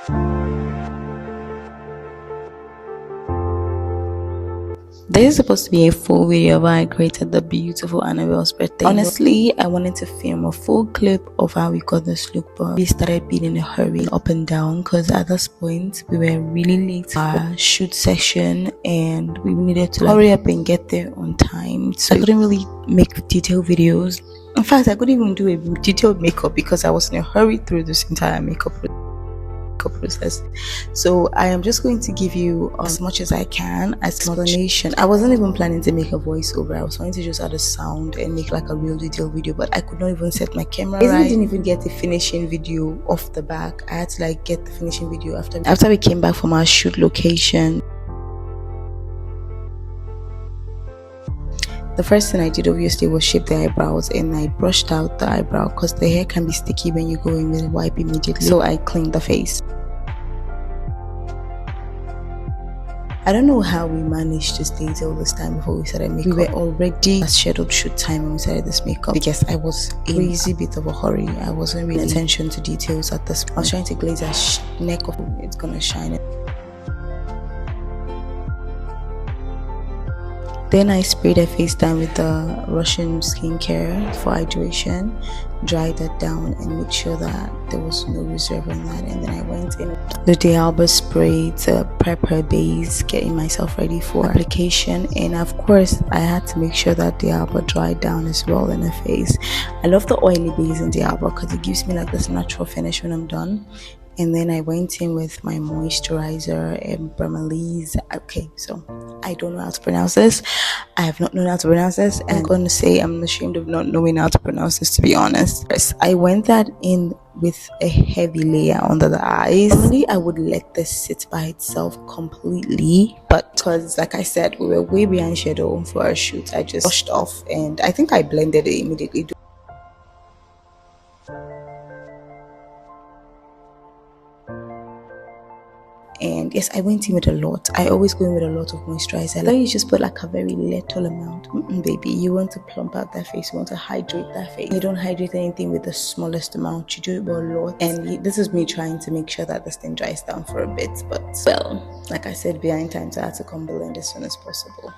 This is supposed to be a full video of how I created the beautiful Annabel's birthday. Honestly, I wanted to film a full clip of how we got this look, but we started being in a hurry up and down because at this point we were really late for our shoot session and we needed to hurry up and get there on time. So I couldn't really make detailed videos. In fact, I couldn't even do a detailed makeup because I was in a hurry through this entire makeup process. So I am just going to give you as much as I can as explanation. I wasn't even planning to make a voiceover. I was trying to just add a sound and make like a real detailed video, but I could not even set my camera right. I didn't even get the finishing video off the back. I had to like get the finishing video after we came back from our shoot location. The first thing I did obviously was shape the eyebrows, and I brushed out the eyebrow because the hair can be sticky when you go in with a wipe immediately. So I cleaned the face. I don't know how we managed to stay till this time before we started makeup. We were already past scheduled shoot time when we started this makeup because I was in a crazy bit of a hurry. I wasn't really paying attention to details at this point. I was trying to glaze her neck off. It's gonna shine. Then I sprayed her face down with the Russian skincare for hydration, dried that down and made sure that there was no reserve on that. And then I went in the Dior spray to prep her base, getting myself ready for application. And of course, I had to make sure that Dior dried down as well in her face. I love the oily base in Dior because it gives me like this natural finish when I'm done. And then I went in with my moisturizer and Bromelaise. Okay, so I don't know how to pronounce this. I have not known how to pronounce this, and I'm going to say I'm ashamed of not knowing how to pronounce this, to be honest. I went that in with a heavy layer under the eyes. Normally, I would let this sit by itself completely, but because, like I said, we were way behind schedule for our shoot, I just brushed off, and I think I blended it immediately. And yes, I went in with a lot. I always go in with a lot of moisturizer. Like, you just put like a very little amount. Baby, you want to plump out that face. You want to hydrate that face. You don't hydrate anything with the smallest amount. You do it with a lot. And this is me trying to make sure that this thing dries down for a bit. But well, like I said, behind time, so I had to come blend as soon as possible.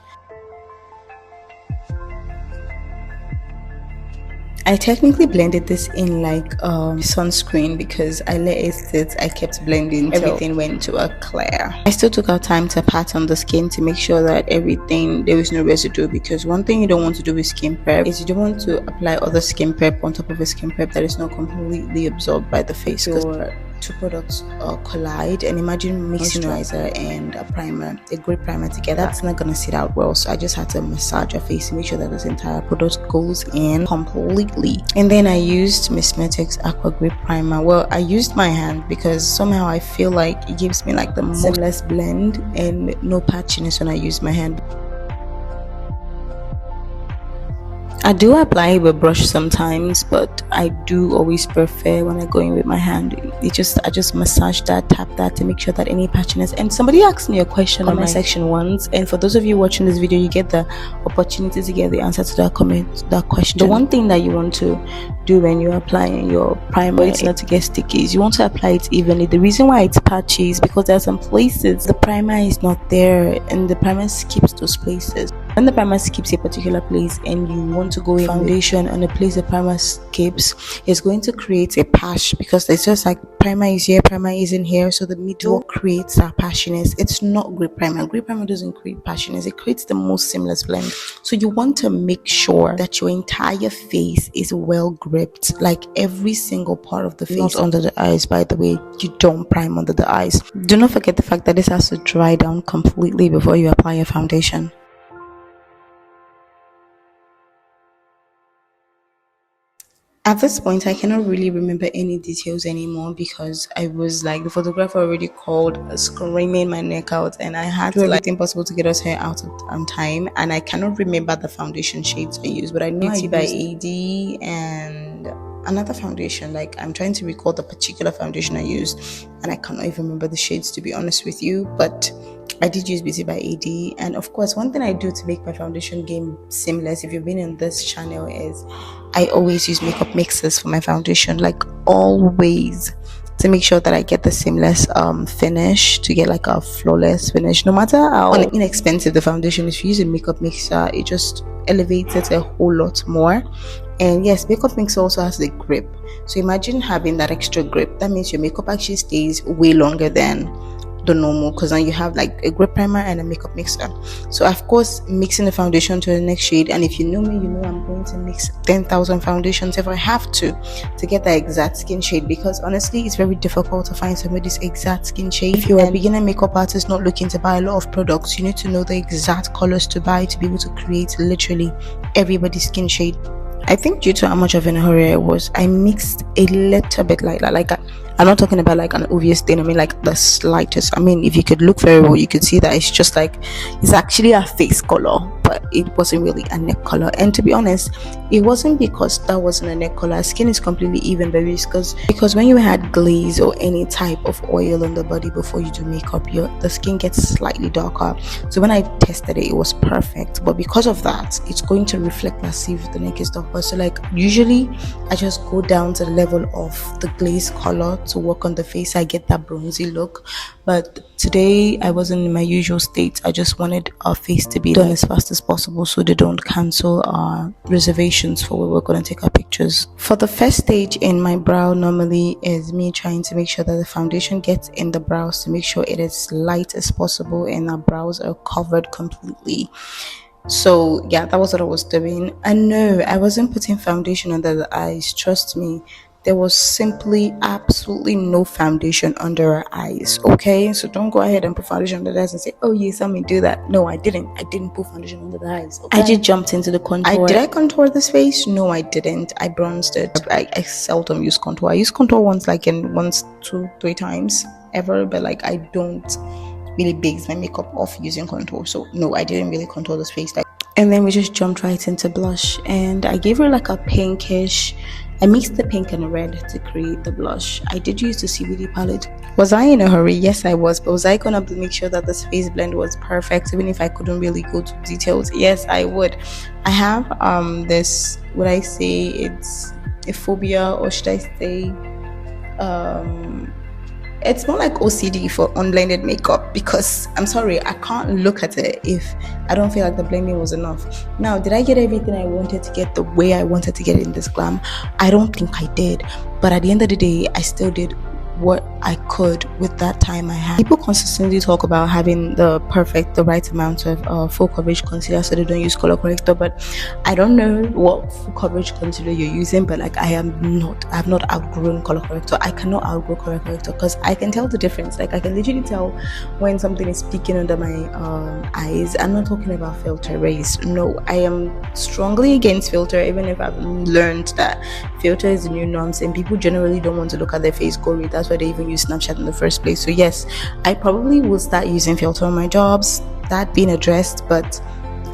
I technically blended this in like sunscreen because I let it sit. I kept blending till everything went to a clear. I still took out time to pat on the skin to make sure that there was no residue, because one thing you don't want to do with skin prep is you don't want to apply other skin prep on top of a skin prep that is not completely absorbed by the face. Your two products collide, and imagine mixing moisturizer and a primer, a grip primer together. That's not gonna sit out well, so I just had to massage your face to make sure that this entire product goes in completely. And then I used Miss Metek's Aqua Grip Primer. Well, I used my hand because somehow I feel like it gives me like the most seamless blend and no patchiness when I use my hand. I do apply with a brush sometimes, but I do always prefer when I go in with my hand. I just massage that, tap that to make sure that any patchiness. And somebody asked me a question on my section once, and for those of you watching this video, you get the opportunity to get the answer to that question. The one thing that you want to do when you're applying your primer, it's not to get sticky, is you want to apply it evenly. The reason why it's patchy is because there are some places the primer is not there, and the primer skips those places. When the primer skips a particular place and you want to go in foundation on a place the primer skips, it's going to create a patch, because it's just like primer is here, primer isn't here, so the middle creates that patchiness. It's not grip primer. Grip primer doesn't create patchiness. It creates the most seamless blend. So you want to make sure that your entire face is well gripped, like every single part of the face. Not under the eyes, by the way. You don't prime under the eyes. Do not forget the fact that this has to dry down completely before you apply your foundation. At this point, I cannot really remember any details anymore because I was like, the photographer already called, screaming my neck out, and I had to do everything possible to get us hair out on time. And I cannot remember the foundation shades I used, but I know Beauty by AD and another foundation. Like, I'm trying to recall the particular foundation I used, and I cannot even remember the shades, to be honest with you. But I did use Beauty by AD. And of course, one thing I do to make my foundation game seamless, if you've been in this channel, is I always use makeup mixes for my foundation, like always. to make sure that I get the seamless finish, to get like a flawless finish. No matter how inexpensive the foundation is, if you use a makeup mixer, it just elevates it a whole lot more. And yes, makeup mixer also has the grip, so imagine having that extra grip. That means your makeup actually stays way longer than the normal, because now you have like a grip primer and a makeup mixer. So of course, mixing the foundation to the next shade, and if you know me, you know I'm going to mix 10,000 foundations if I have to get that exact skin shade, because honestly it's very difficult to find somebody's exact skin shade. If you're a beginner makeup artist not looking to buy a lot of products, you need to know the exact colors to buy to be able to create literally everybody's skin shade. I think due to how much of an hurry I was, I mixed a little bit like I'm not talking about like an obvious thing, I mean like the slightest. I mean, if you could look very well, you could see that it's just like, it's actually a face color, but it wasn't really a neck color. And to be honest, it wasn't because that wasn't a neck color. Skin is completely even, baby, because when you had glaze or any type of oil on the body before you do makeup, the skin gets slightly darker. So when I tested it, it was perfect, but because of that, it's going to reflect as if the neck is darker. So like usually I just go down to the level of the glaze color to work on the face. I get that bronzy look, but today I wasn't in my usual state. I just wanted our face to be done as fast as possible so they don't cancel our reservations for where we're going to take our pictures. For the first stage in my brow normally is me trying to make sure that the foundation gets in the brows, to make sure it is light as possible and our brows are covered completely. So yeah, that was what I was doing. And no, I wasn't putting foundation under the eyes, trust me. There was simply absolutely no foundation under her eyes, okay? So don't go ahead and put foundation under the eyes and say, oh yes, I may do that. No, I didn't put foundation under the eyes, okay? I just jumped into the contour. Did I contour this face? No, I didn't. I bronzed it. I seldom use contour. I use contour once, 2, 3 times ever, but like I don't really base my makeup off using contour. So no, I didn't really contour this face. And then we just jumped right into blush, and I gave her like a pinkish. I mixed the pink and red to create the blush. I did use the CBD palette. Was I in a hurry? Yes, I was. But was I gonna make sure that this face blend was perfect, even if I couldn't really go to details? Yes, I would. I have this, would I say it's a phobia, or should I say it's more like OCD for unblended makeup, because I'm sorry, I can't look at it if I don't feel like the blending was enough. Now, did I get everything I wanted to get the way I wanted to get it in this glam? I don't think I did, but at the end of the day, I still did what I could with that time I had. People consistently talk about having the right amount of full coverage concealer so they don't use color corrector, but I don't know what full coverage concealer you're using, but like I have not outgrown color corrector. I cannot outgrow color corrector because I can tell the difference. Like I can literally tell when something is peeking under my eyes. I'm not talking about filter rays. No, I am strongly against filter, even if I've learned that filter is the new norms and people generally don't want to look at their face gory. That's why they even use Snapchat in the first place. So yes, I probably will start using filter on my jobs, that being addressed, but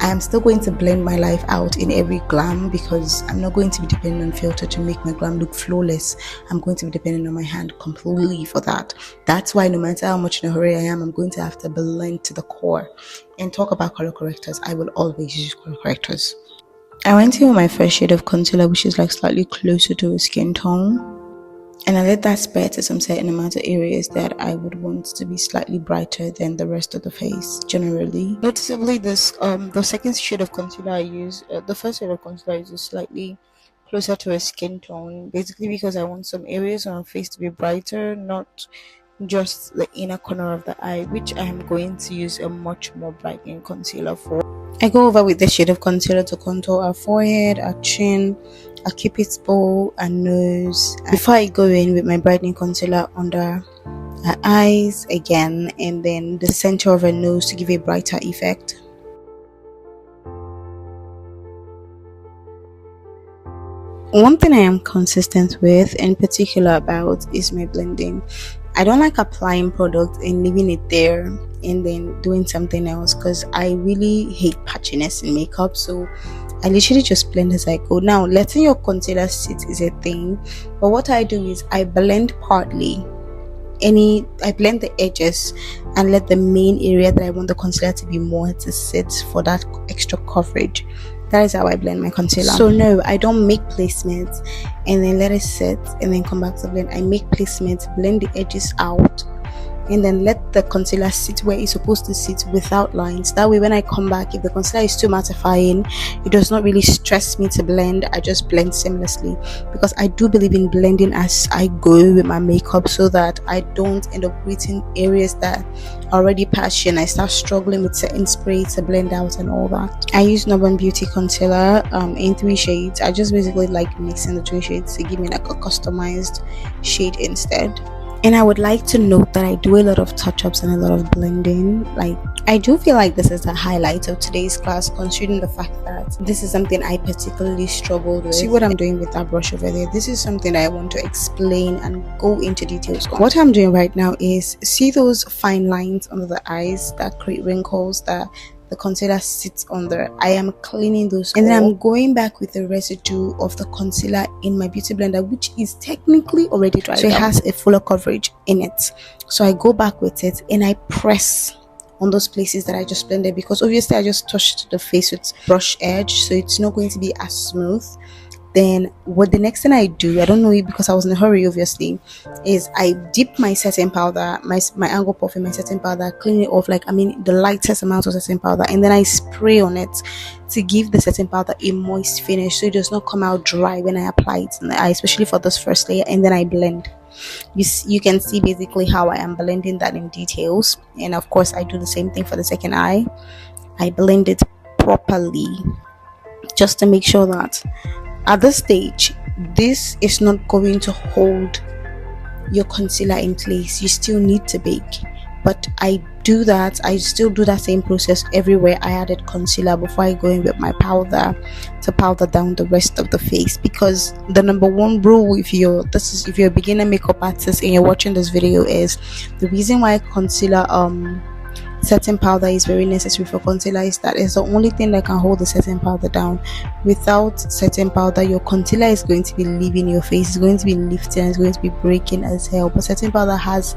I am still going to blend my life out in every glam, because I'm not going to be dependent on filter to make my glam look flawless. I'm going to be dependent on my hand completely for that. That's why no matter how much in a hurry I am, I'm going to have to blend to the core. And talk about color correctors, I will always use color correctors. I went in with my first shade of concealer, which is like slightly closer to a skin tone. And I let that spread to some certain amount of areas that I would want to be slightly brighter than the rest of the face generally. Noticeably, this the second shade of concealer I use, the first shade of concealer I use is slightly closer to a skin tone, basically because I want some areas on my face to be brighter, not just the inner corner of the eye, which I am going to use a much more brightening concealer for. I go over with this shade of concealer to contour our forehead, our chin, our cupid's bow, our nose, before I go in with my brightening concealer under our eyes again, and then the center of her nose to give a brighter effect. One thing I am consistent with, in particular about, is my blending. I don't like applying product and leaving it there and then doing something else, because I really hate patchiness in makeup. So I literally just blend as I go. Now, letting your concealer sit is a thing, but what I do is I blend partly. I blend the edges and let the main area that I want the concealer to be more to sit for that extra coverage. That is how I blend my concealer. So no, I don't make placements and then let it sit and then come back to blend. I make placements, blend the edges out, and then let the concealer sit where it's supposed to sit without lines. That way when I come back, if the concealer is too mattifying, it does not really stress me to blend. I just blend seamlessly, because I do believe in blending as I go with my makeup, so that I don't end up creating areas that are already patchy and I start struggling with certain spray to blend out and all that. I use Nuban Beauty concealer in 3 shades. I just basically like mixing the 3 shades to give me like a customized shade instead. And I would like to note that I do a lot of touch-ups and a lot of blending. Like, I do feel like this is the highlight of today's class, considering the fact that this is something I particularly struggled with. See what I'm doing with that brush over there? This is something that I want to explain and go into details on. What I'm doing right now is, see those fine lines under the eyes that create wrinkles that the concealer sits under? I am cleaning those, and then I'm going back with the residue of the concealer in my beauty blender, which is technically already dry, so it has a fuller coverage in it. So I go back with it and I press on those places that I just blended, because obviously I just touched the face with brush edge, so it's not going to be as smooth. Then what the next thing I do, I don't know it because I was in a hurry obviously, is I dip my setting powder, my angle puff in my setting powder, clean it off, like the lightest amount of setting powder, and then I spray on it to give the setting powder a moist finish, so it does not come out dry when I apply it in the eye, especially for this first layer. And then I blend. You can see basically how I am blending that in details. And of course I do the same thing for the second eye. I blend it properly just to make sure that at this stage this is not going to hold your concealer in place. You still need to bake, but I still do that same process everywhere I added concealer before I go in with my powder to powder down the rest of the face. Because the number one rule, if you're a beginner makeup artist and you're watching this video, is the reason why concealer setting powder is very necessary for concealer is that it's the only thing that can hold the setting powder down. Without setting powder, your concealer is going to be leaving your face, it's going to be lifting, it's going to be breaking as hell. But setting powder has,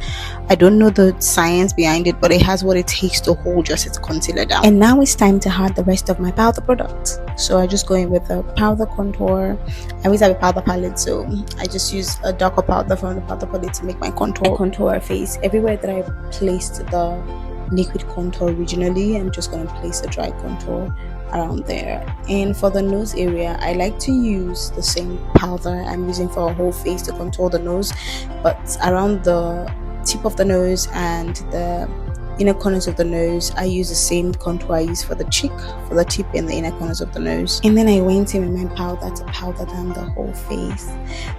I don't know the science behind it, but it has what it takes to hold your set concealer down. And now it's time to add the rest of my powder products. So I just go in with the powder contour. I always have a powder palette, so I just use a darker powder from the powder palette to make my contour face. Everywhere that I placed the liquid contour originally, I'm just going to place a dry contour around there. And for the nose area, I like to use the same powder I'm using for a whole face to contour the nose, but around the tip of the nose and the inner corners of the nose, I use the same contour I use for the cheek, for the tip and the inner corners of the nose. And then I went in with my powder to powder down the whole face.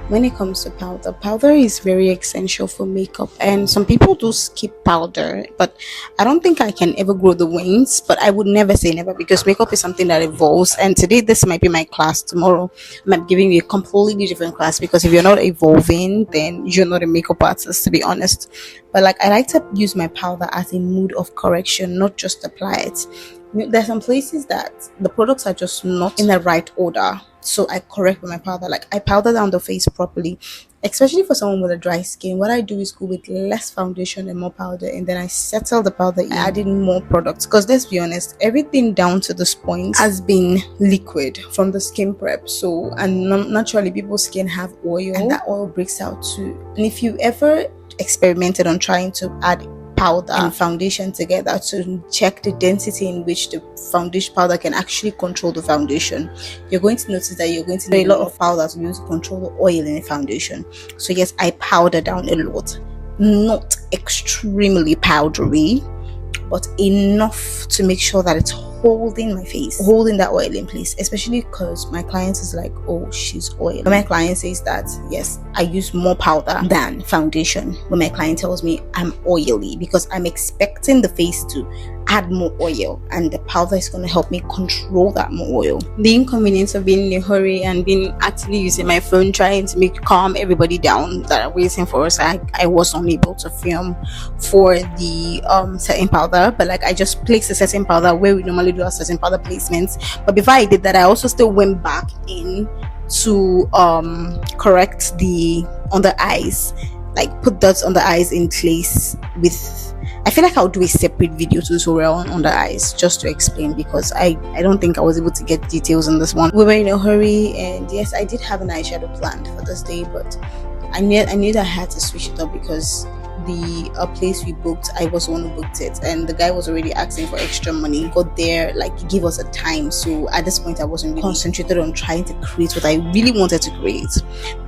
When it comes to powder is very essential for makeup, and some people do skip powder, but I don't think I can ever grow the wings. But I would never say never, because makeup is something that evolves, and today this might be my class, tomorrow I might be giving you a completely different class, because if you're not evolving, then you're not a makeup artist, to be honest. But like, I like to use my powder as a mood of correction, not just apply it. There's some places that the products are just not in the right order, so I correct with my powder. Like, I powder down the face properly, especially for someone with a dry skin. What I do is go with less foundation and more powder, and then I settle the powder in adding more products, because let's be honest, everything down to this point has been liquid from the skin prep. So, and naturally people's skin have oil, and that oil breaks out too. And if you ever experimented on trying to add powder and foundation together to check the density in which the foundation powder can actually control the foundation, you're going to notice that you're going to need a lot of powder to be able to control the oil in the foundation. So yes, I powder down a lot, not extremely powdery, but enough to make sure that it's holding my face, holding that oil in place, especially because my client is like, oh, she's oily. When my client says that, yes, I use more powder than foundation. When my client tells me I'm oily, because I'm expecting the face to add more oil, and the powder is going to help me control that more oil. The inconvenience of being in a hurry and being actually using my phone trying to calm everybody down that are waiting for us, I was unable to film for the setting powder. But like, I just placed the setting powder where we normally do our setting powder placements. But before I did that, I also still went back in to correct the under eyes like put dots on the eyes in place with, I feel like I'll do a separate video tutorial on the eyes just to explain, because I don't think I was able to get details on this one. We were in a hurry, and yes, I did have an eyeshadow planned for this day, but I knew that I had to switch it up because the place we booked, I was the one who booked it, and the guy was already asking for extra money. Got there, like, he gave us a time, so at this point I wasn't really concentrated on trying to create what I really wanted to create.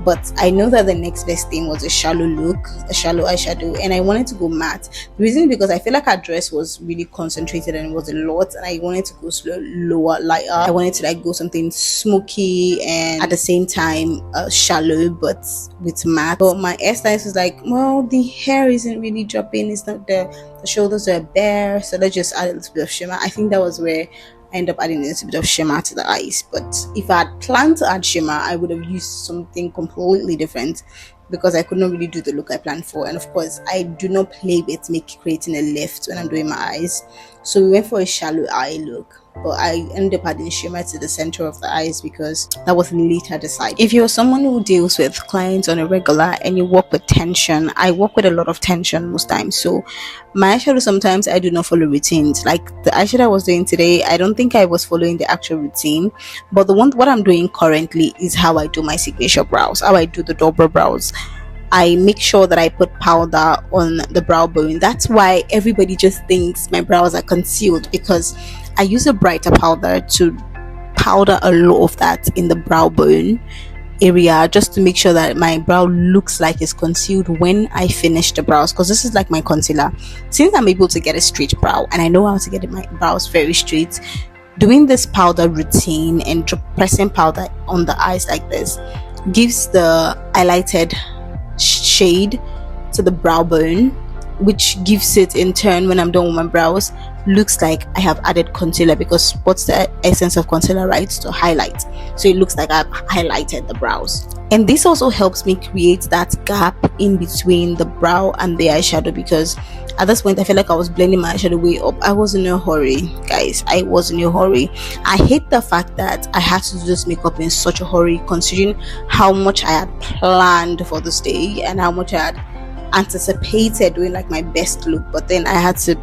But I know that the next best thing was a shallow look, a shallow eyeshadow, and I wanted to go matte. The reason is because I feel like our dress was really concentrated and it was a lot, and I wanted to go lower, lighter. I wanted to like go something smoky and at the same time shallow but with matte. But my hairstylist was like, well, the hair isn't really dropping, it's not the shoulders are bare, so let's just add a little bit of shimmer. I think that was where I end up adding a little bit of shimmer to the eyes. But if I had planned to add shimmer, I would have used something completely different, because I could not really do the look I planned for. And of course, I do not play with creating a lift when I'm doing my eyes, so we went for a shallow eye look. But I ended up adding shimmer to the center of the eyes because that was later decided. If you're someone who deals with clients on a regular and you work with tension, I work with a lot of tension most times, so my eyeshadow, sometimes I do not follow routines. Like the eyeshadow I was doing today, I don't think I was following the actual routine, but what I'm doing currently is how I do my signature brows, how I do the Dobra brows. I make sure that I put powder on the brow bone. That's why everybody just thinks my brows are concealed, because I use a brighter powder to powder a lot of that in the brow bone area, just to make sure that my brow looks like it's concealed when I finish the brows, because this is like my concealer. Since I'm able to get a straight brow and I know how to get my brows very straight, doing this powder routine and pressing powder on the eyes like this gives the highlighted shade to the brow bone, which gives it in turn, when I'm done with my brows, looks like I have added concealer, because what's the essence of concealer, right? To highlight. So it looks like I've highlighted the brows. And this also helps me create that gap in between the brow and the eyeshadow, because at this point I feel like I was blending my eyeshadow way up. I was in a hurry, guys. I was in a hurry. I hate the fact that I had to do this makeup in such a hurry, considering how much I had planned for this day and how much I had anticipated doing like my best look. But then I had to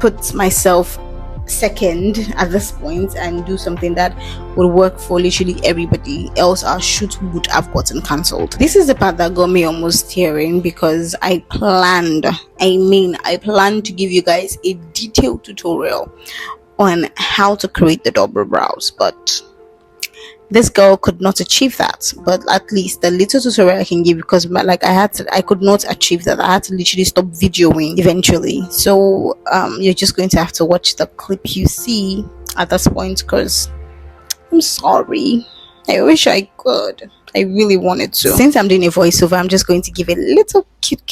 put myself second at this point and do something that would work for literally everybody else. Our shoot would have gotten cancelled. This is the part that got me almost tearing, because I planned to give you guys a detailed tutorial on how to create the Dobra brows, but this girl could not achieve that. But at least the little tutorial I can give, because I could not achieve that. I had to literally stop videoing eventually. So you're just going to have to watch the clip you see at this point, because I'm sorry, I wish I could. I really wanted to. Since I'm doing a voiceover, I'm just going to give a little cute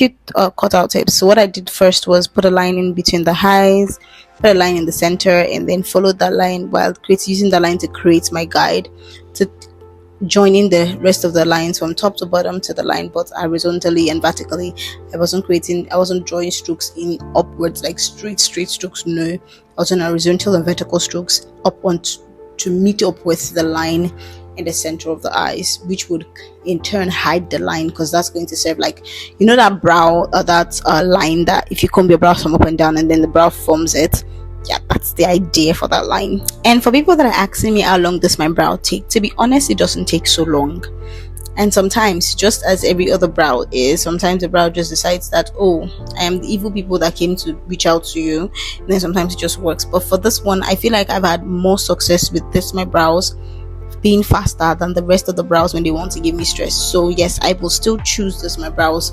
cutout tips. So what I did first was put a line in between the eyes, put a line in the center, and then followed that line while using the line to create my guide, to joining the rest of the lines from top to bottom to the line, but horizontally and vertically. I wasn't drawing strokes in upwards, like straight strokes. No, I was on horizontal and vertical strokes up to meet up with the line in the center of the eyes, which would in turn hide the line, because that's going to serve, like, you know, that brow, that line that if you comb your brows from up and down and then the brow forms it. Yeah, that's the idea for that line. And for people that are asking me how long does my brow take, to be honest, it doesn't take so long. And sometimes, just as every other brow is, sometimes the brow just decides that, oh, I am the evil people that came to reach out to you, and then sometimes it just works. But for this one, I feel like I've had more success with my brows being faster than the rest of the brows when they want to give me stress. So yes, I will still choose my brows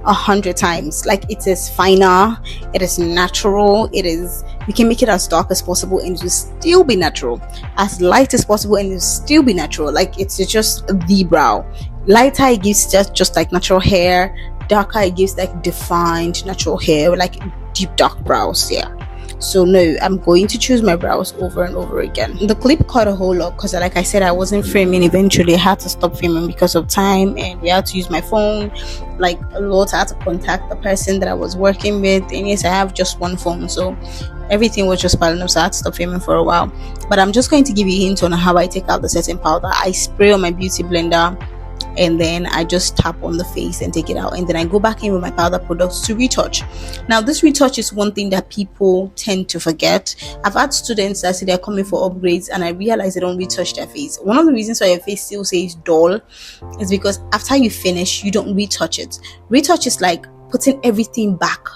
100 times. Like, it is finer, it is natural, you can make it as dark as possible and it will still be natural, as light as possible and it will still be natural. Like, it's just the brow. Lighter, it gives just like natural hair. Darker, it gives like defined natural hair, like deep dark brows. Yeah, so no, I'm going to choose my brows over and over again. The clip cut a whole lot because, like I said, I wasn't filming. Eventually I had to stop filming because of time, and we had to use my phone like a lot. I had to contact the person that I was working with, and yes, I have just one phone, so everything was just piling up, so I had to stop filming for a while. But I'm just going to give you a hint on how I take out the setting powder. I spray on my beauty blender and then I just tap on the face and take it out, and then I go back in with my powder products to retouch. Now this retouch is one thing that people tend to forget. I've had students that say they're coming for upgrades and I realize they don't retouch their face. One of the reasons why your face still says dull is because after you finish, you don't retouch it. Retouch is like putting everything back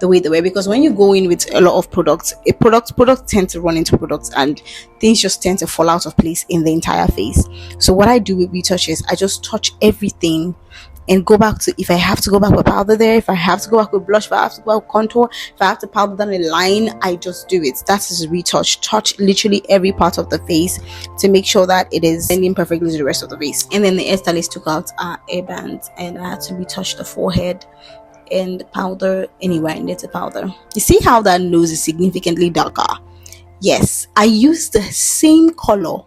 the way they were, because when you go in with a lot of products, products tend to run into products and things just tend to fall out of place in the entire face. So what I do with retouches, I just touch everything and go back to, if I have to go back with powder there, if I have to go back with blush, if I have to go back with contour, if I have to powder down a line, I just do it. That is retouch. Touch literally every part of the face to make sure that it is blending perfectly to the rest of the face. And then the hairstylist took out our hairbands and I had to retouch the forehead and powder anywhere I need to powder. You see how that nose is significantly darker? Yes, I used the same color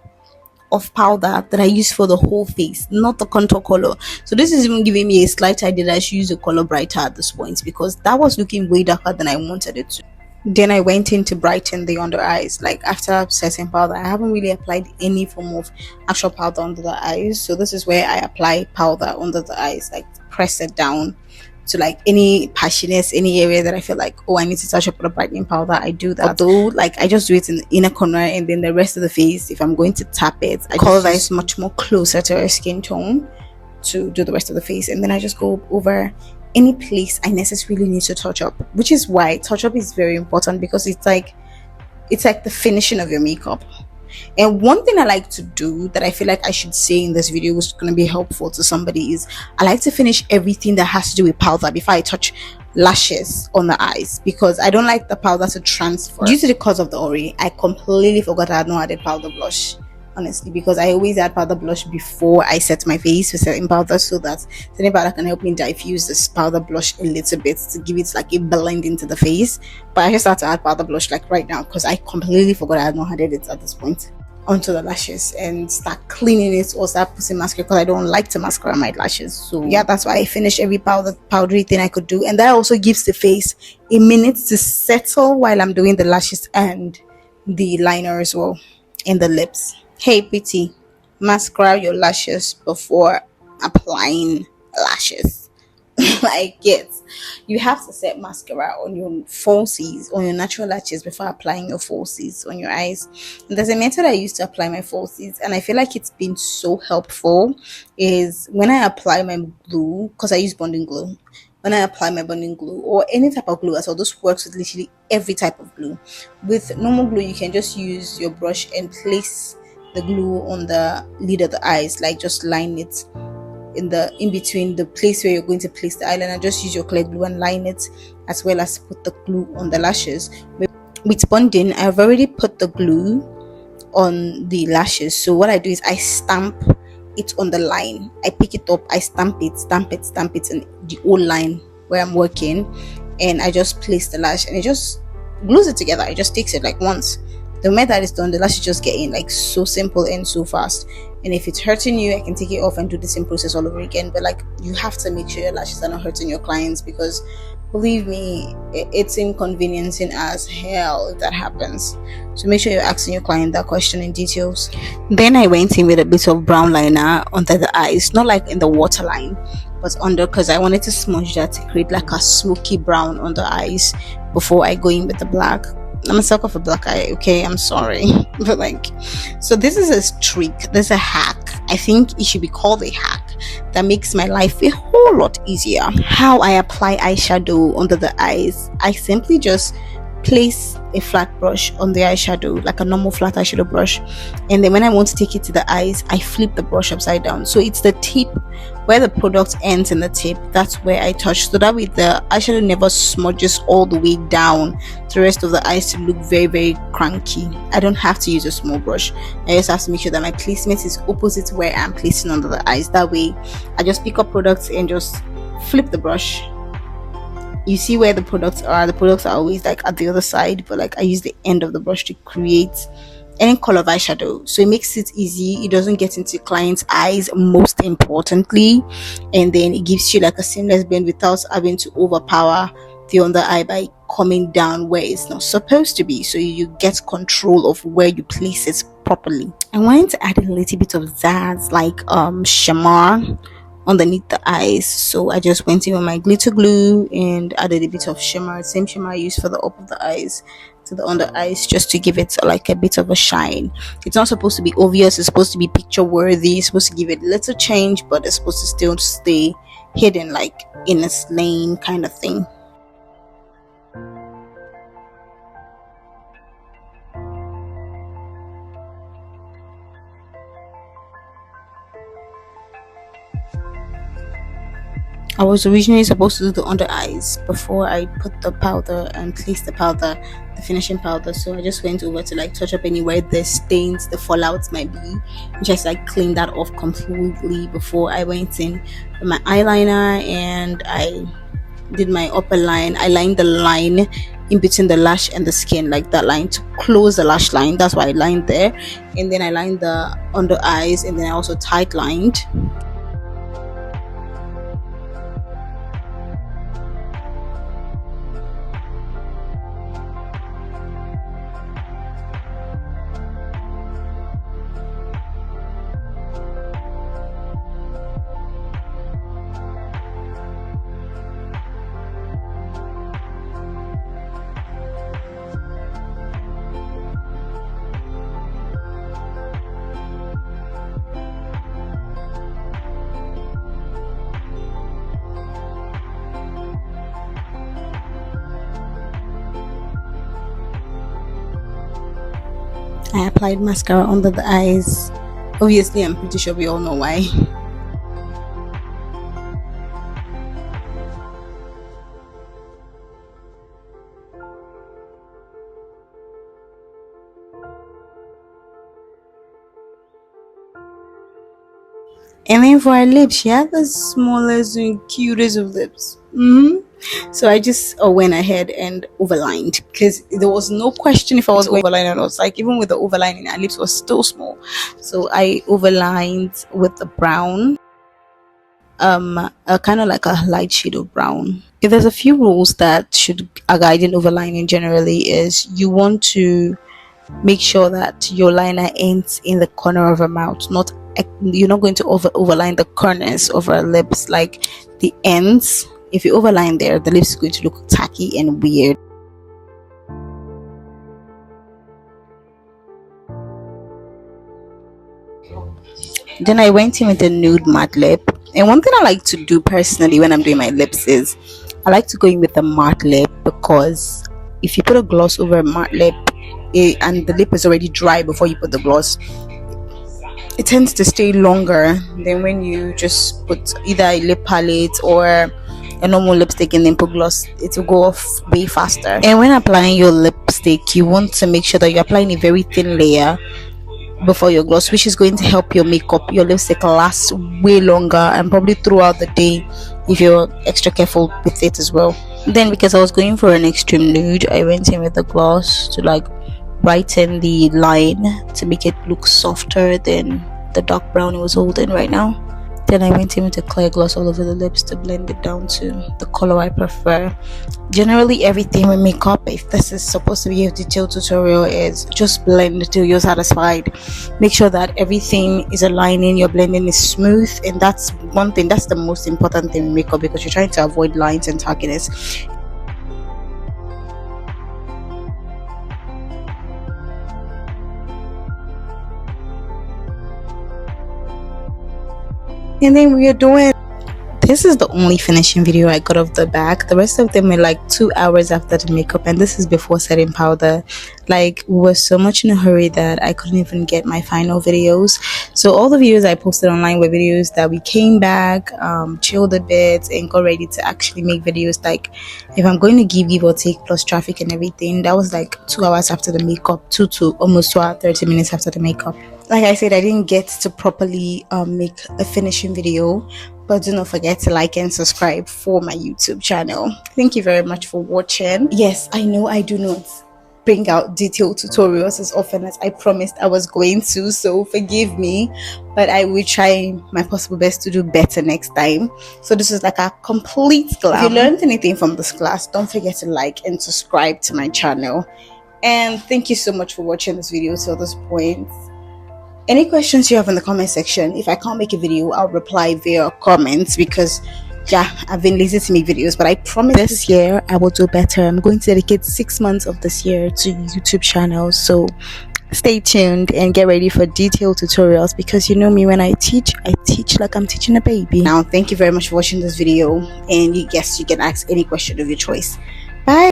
of powder that I use for the whole face, not the contour color. So this is even giving me a slight idea that I should use a color brighter at this point, because that was looking way darker than I wanted it to. Then I went in to brighten the under eyes. Like after setting powder, I haven't really applied any form of actual powder under the eyes, so this is where I apply powder under the eyes, like press it down to like any patchiness, any area that I feel like, oh, I need to touch up with a brightening powder. I do that. Although like I just do it in the inner corner, and then the rest of the face, if I'm going to tap it, I color that is much more closer to her skin tone to do the rest of the face, and then I just go over any place I necessarily need to touch up, which is why touch up is very important, because it's like the finishing of your makeup. And one thing I like to do that I feel like I should say in this video, which is going to be helpful to somebody, is I like to finish everything that has to do with powder before I touch lashes on the eyes, because I don't like the powder to transfer. Due to the cause of the ori, I completely forgot I had not added powder blush, honestly, because I always add powder blush before I set my face with setting powder, so that setting powder can help me diffuse this powder blush a little bit to give it like a blend into the face. But I just had to add powder blush like right now, because I completely forgot I had not added it at this point onto the lashes, and start cleaning it or start putting mascara, because I don't like to mascara my lashes. So yeah, that's why I finished every powdery thing I could do, and that also gives the face a minute to settle while I'm doing the lashes and the liner as well, and the lips. Hey pretty, mascara your lashes before applying lashes. Like, yes, you have to set mascara on your falsies, on your natural lashes, before applying your falsies on your eyes. And there's a method I used to apply my falsies, and I feel like it's been so helpful, is when I apply my glue, because I use bonding glue. When I apply my bonding glue or any type of glue as well, this works with literally every type of glue. With normal glue, you can just use your brush and place the glue on the lid of the eyes, like just line it in between the place where you're going to place the eyeliner. Just use your clear glue and line it, as well as put the glue on the lashes. With bonding, I've already put the glue on the lashes, so what I do is I stamp it on the line. I pick it up, I stamp it in the whole line where I'm working, and I just place the lash, and it just glues it together. It just takes it like once. The moment that is done, the lashes just get in like so simple and so fast. And if it's hurting you, I can take it off and do the same process all over again. But like, you have to make sure your lashes are not hurting your clients, because believe me, it's inconveniencing as hell if that happens. So make sure you're asking your client that question in details. Then I went in with a bit of brown liner under the eyes, not like in the waterline, but under, because I wanted to smudge that to create like a smoky brown under eyes before I go in with the black. I'm a sucker for black eye, okay? I'm sorry. But like, so this is a trick, there's a hack. I think it should be called a hack that makes my life a whole lot easier. How I apply eyeshadow under the eyes, I simply just place a flat brush on the eyeshadow, like a normal flat eyeshadow brush, and then when I want to take it to the eyes, I flip the brush upside down, so it's the tip where the product ends in the tip, that's where I touch, so that way the eyeshadow never smudges all the way down to the rest of the eyes to look very, very cranky. I don't have to use a small brush. I just have to make sure that my placement is opposite where I'm placing under the eyes. That way I just pick up products and just flip the brush. You see where the products are always like at the other side, but like I use the end of the brush to create any color of eyeshadow, so it makes it easy. It doesn't get into clients' eyes, most importantly, and then it gives you like a seamless blend without having to overpower the under eye by coming down where it's not supposed to be. So you get control of where you place it properly. I wanted to add a little bit of zazz, like shimmer underneath the eyes, so I just went in with my glitter glue and added a bit of shimmer, same shimmer I used for the up of the eyes to the under eyes, just to give it like a bit of a shine. It's not supposed to be obvious, it's supposed to be picture worthy, it's supposed to give it a little change, but it's supposed to still stay hidden, like in a lane kind of thing. I was originally supposed to do the under eyes before I put the powder and place the powder, the finishing powder. So I just went over to like touch up anywhere the stains, the fallouts might be, just like clean that off completely before I went in with my eyeliner, and I did my upper line. I lined the line in between the lash and the skin, like that line to close the lash line. That's why I lined there, and then I lined the under eyes, and then I also tight lined. I applied mascara under the eyes. Obviously, I'm pretty sure we all know why. And then for her lips, she had the smallest and cutest of lips. So I just went ahead and overlined, because there was no question if I was overlining or not. Like, even with the overlining, her lips was still small. So I overlined with the brown, kind of like a light shade of brown. If there's a few rules that should are guiding overlining generally, is you want to make sure that your liner ends in the corner of her mouth, not you're not going to overline the corners of her lips, like the ends. If you overline there, the lips is going to look tacky and weird. Then I went in with a nude matte lip. And one thing I like to do personally when I'm doing my lips is I like to go in with a matte lip, because if you put a gloss over a matte lip and the lip is already dry before you put the gloss, it tends to stay longer than when you just put either a lip palette or a normal lipstick and then put gloss. It will go off way faster. And when applying your lipstick, you want to make sure that you're applying a very thin layer before your gloss, which is going to help your makeup, your lipstick last way longer, and probably throughout the day if you're extra careful with it as well. Then, because I was going for an extreme nude, I went in with the gloss to like brighten the line to make it look softer than the dark brown it was holding right now. Then I went in with a clear gloss all over the lips to blend it down to the color I prefer. Generally, everything with makeup, if this is supposed to be a detailed tutorial, is just blend till you're satisfied. Make sure that everything is aligning, your blending is smooth, and that's one thing, that's the most important thing in makeup, because you're trying to avoid lines and tackiness. And then we are doing, this is the only finishing video I got of the bag. The rest of them were like 2 hours after the makeup, and this is before setting powder. Like, we were so much in a hurry that I couldn't even get my final videos. So all the videos I posted online were videos that we came back, chilled a bit, and got ready to actually make videos. Like, if I'm going to give or take plus traffic and everything, that was like 2 hours after the makeup, almost 2 hours 30 minutes after the makeup. Like I said, I didn't get to properly make a finishing video, but do not forget to like and subscribe for my YouTube channel. Thank you very much for watching. Yes, I know I do not bring out detailed tutorials as often as I promised I was going to, so forgive me, but I will try my possible best to do better next time. So this is like a complete glam. If you learned anything from this class, don't forget to like and subscribe to my channel. And thank you so much for watching this video till this point. Any questions you have in the comment section. If I can't make a video, I'll reply via comments, because yeah, I've been lazy to make videos, but I promise this year I will do better. I'm going to dedicate 6 months of this year to YouTube channels, so stay tuned and get ready for detailed tutorials, because you know me, when I teach like I'm teaching a baby. Now, thank you very much for watching this video, and yes, you can ask any question of your choice. Bye.